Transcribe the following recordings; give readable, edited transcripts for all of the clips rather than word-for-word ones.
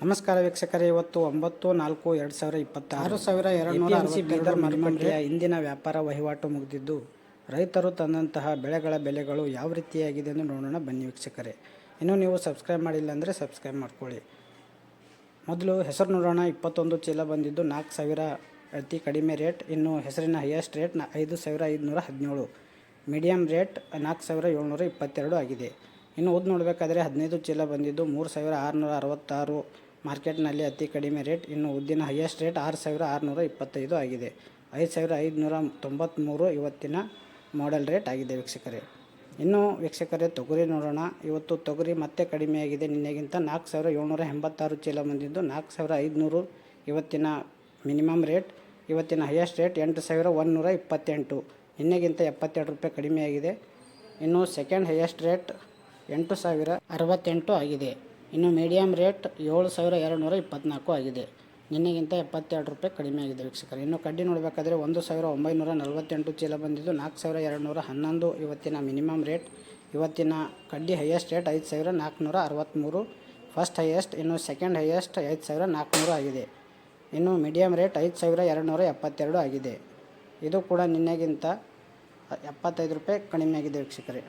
ನಮಸ್ಕಾರ ವೀಕ್ಷಕರೇ, ಇವತ್ತು 9/4/2026 APMC ಬೀದರ್ ಮಾರುಕಟ್ಟೆಯ ಇಂದಿನ ವ್ಯಾಪಾರ ವಹಿವಾಟು ಮುಗಿದಿದ್ದು, ರೈತರು ತಂದಂತಹ ಬೆಳೆಗಳ ಬೆಲೆಗಳು ಯಾವ ರೀತಿಯಾಗಿದೆ ಎಂದು ನೋಡೋಣ ಬನ್ನಿ ವೀಕ್ಷಕರೇ. ಇನ್ನೂ ನೀವು ಸಬ್ಸ್ಕ್ರೈಬ್ ಮಾಡಿಲ್ಲ ಅಂದರೆ ಸಬ್ಸ್ಕ್ರೈಬ್ ಮಾಡ್ಕೊಳ್ಳಿ. ಮೊದಲು ಹೆಸರು ನೋಡೋಣ. 21 ಚೀಲ ಬಂದಿದ್ದು 4,000 ಅತಿ ಕಡಿಮೆ ರೇಟ್. ಇನ್ನು ಹೆಸರಿನ ಹೈಯೆಸ್ಟ್ ರೇಟ್ 5,517. ಮೀಡಿಯಂ ರೇಟ್ 4,722 ಆಗಿದೆ. ಇನ್ನು ಉದ್ದು ನೋಡಬೇಕಾದ್ರೆ 15 ಚೀಲ ಬಂದಿದ್ದು 3,666 ಮಾರ್ಕೆಟ್ನಲ್ಲಿ ಅತಿ ಕಡಿಮೆ ರೇಟ್. ಇನ್ನು ಉದ್ದಿನ ಹೈಯೆಸ್ಟ್ ರೇಟ್ 6,625 ಆಗಿದೆ. 5,593 ಇವತ್ತಿನ ಮಾಡೆಲ್ ರೇಟ್ ಆಗಿದೆ ವೀಕ್ಷಕರೇ. ಇನ್ನು ವೀಕ್ಷಕರೇ, ತೊಗರಿ ನೋಡೋಣ. ಇವತ್ತು ತೊಗರಿ ಮತ್ತೆ ಕಡಿಮೆಯಾಗಿದೆ ನಿನ್ನೆಗಿಂತ. 4,786 ಚೀಲ ಬಂದಿದ್ದು 4,500 ಇವತ್ತಿನ ಮಿನಿಮಮ್ ರೇಟ್. ಇವತ್ತಿನ ಹೈಯೆಸ್ಟ್ ರೇಟ್ 8,128. ನಿನ್ನೆಗಿಂತ 72 ರೂಪಾಯಿ ಕಡಿಮೆಯಾಗಿದೆ. ಇನ್ನು ಸೆಕೆಂಡ್ ಹೈಯೆಸ್ಟ್ ರೇಟ್ 8,068 ಆಗಿದೆ. ಇನ್ನು ಮೀಡಿಯಮ್ ರೇಟ್ 7,224 ಆಗಿದೆ. ನಿನ್ನೆಗಿಂತ 72 ರೂಪಾಯಿ ಕಡಿಮೆಯಾಗಿದೆ ವೀಕ್ಷಕರೇ. ಇನ್ನು ಕಡ್ಡಿ ನೋಡಬೇಕಾದ್ರೆ 1,948 ಚೀಲ ಬಂದಿದ್ದು 4,211 ಇವತ್ತಿನ ಮಿನಿಮಮ್ ರೇಟ್. ಇವತ್ತಿನ ಕಡ್ಡಿ ಹೈಯೆಸ್ಟ್ ರೇಟ್ 5,463 ಫಸ್ಟ್ ಹೈಯೆಸ್ಟ್. ಇನ್ನು ಸೆಕೆಂಡ್ ಹೈಯೆಸ್ಟ್ 5,400 ಆಗಿದೆ. ಇನ್ನು ಮೀಡಿಯಮ್ ರೇಟ್ 5,272 ಆಗಿದೆ. ಇದು ಕೂಡ ನಿನ್ನೆಗಿಂತ 75 ರೂಪಾಯಿ ಕಡಿಮೆಯಾಗಿದೆ ವೀಕ್ಷಕರೇ.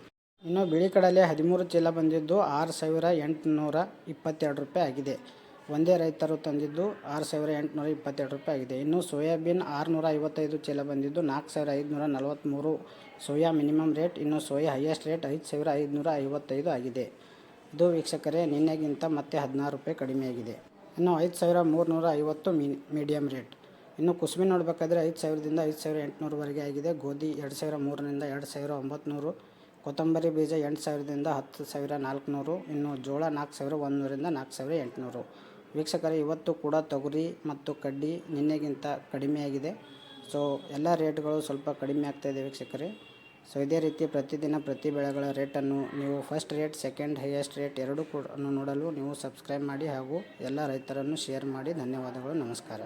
ಇನ್ನು ಬಿಳಿ ಕಡಲೆ 13 ಚೀಲ ಬಂದಿದ್ದು 6,822 ರೂಪಾಯಿ ಆಗಿದೆ. ಒಂದೇ ರೈತರು ತಂದಿದ್ದು 6,822 ರೂಪಾಯಿ ಆಗಿದೆ. ಇನ್ನು ಸೋಯಾಬೀನ್ 655 ಚೀಲ ಬಂದಿದ್ದು 4,543 ಸೋಯಾ ಮಿನಿಮಮ್ ರೇಟ್. ಇನ್ನು ಸೋಯಾ ಹೈಯೆಸ್ಟ್ ರೇಟ್ 5,555 ಆಗಿದೆ. ಇದು ವೀಕ್ಷಕರೇ ನಿನ್ನೆಗಿಂತ ಮತ್ತೆ 16 ರೂಪಾಯಿ ಕಡಿಮೆಯಾಗಿದೆ. ಇನ್ನು 5,350 ಮೀಡಿಯಮ್ ರೇಟ್. ಇನ್ನು ಕುಸುಬೆ ನೋಡಬೇಕಾದ್ರೆ 5,000ದಿಂದ 5,800ವರೆಗೆ ಆಗಿದೆ. ಗೋಧಿ 2,003ರಿಂದ 2,900. ಕೊತ್ತಂಬರಿ ಬೀಜ 8,000ದಿಂದ 10,400. ಇನ್ನು ಜೋಳ 4,100ರಿಂದ 4,800. ವೀಕ್ಷಕರೇ, ಇವತ್ತು ಕೂಡ ತೊಗರಿ ಮತ್ತು ಕಡ್ಡಿ ನಿನ್ನೆಗಿಂತ ಕಡಿಮೆಯಾಗಿದೆ. ಸೊ ಎಲ್ಲ ರೇಟ್ಗಳು ಸ್ವಲ್ಪ ಕಡಿಮೆ ಆಗ್ತಾಯಿದೆ ವೀಕ್ಷಕರೇ. ಸೊ ಇದೇ ರೀತಿ ಪ್ರತಿದಿನ ಪ್ರತಿ ಬೆಳೆಗಳ ರೇಟನ್ನು ನೀವು first rate, second highest rate ಎರಡೂ ಕೂಡ ನೋಡಲು ನೀವು ಸಬ್ಸ್ಕ್ರೈಬ್ ಮಾಡಿ ಹಾಗೂ ಎಲ್ಲ ರೈತರನ್ನು ಶೇರ್ ಮಾಡಿ. ಧನ್ಯವಾದಗಳು. ನಮಸ್ಕಾರ.